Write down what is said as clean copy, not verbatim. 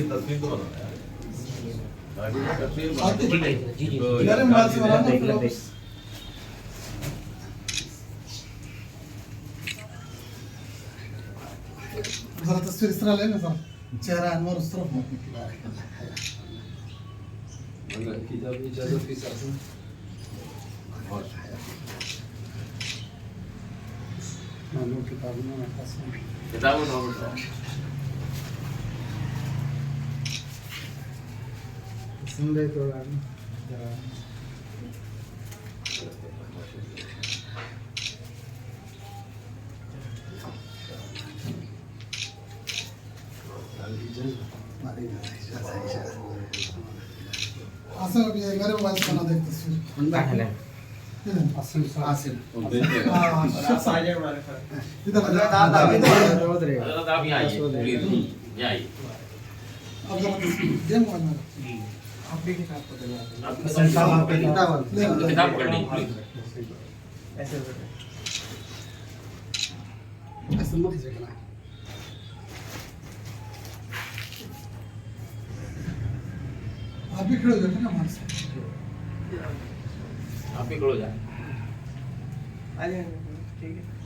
तस्वीर तो बनाना है। तस्वीर ठीक है जी जी यार माल से बनाना देख लो फिर जरा तस्वीर इस तरह लेना सर चेहरा अनवर उस तरफ मत निकला मगर किताब इजाजत के साथ में मानो किताब में रखा है किताब उठाओ सुन ले तो यार जरा आसिम अभी मेरे मोबाइल से बना देख तस्वीर आसिम आसिम हाँ इधर उधर हजरत आप यहाँ आइए प्लीज यहाँ आइए अब जरा तस्वीर दे मोबाइल में आप भी किताब को दिला आप किताब पकड़ लीजिए प्लीज ऐसे ऐसे मत कीजिए ना आप भी खड़े हो जाते ना हमारे साथ आप भी खड़ो जाए आ जाएंगे ठीक है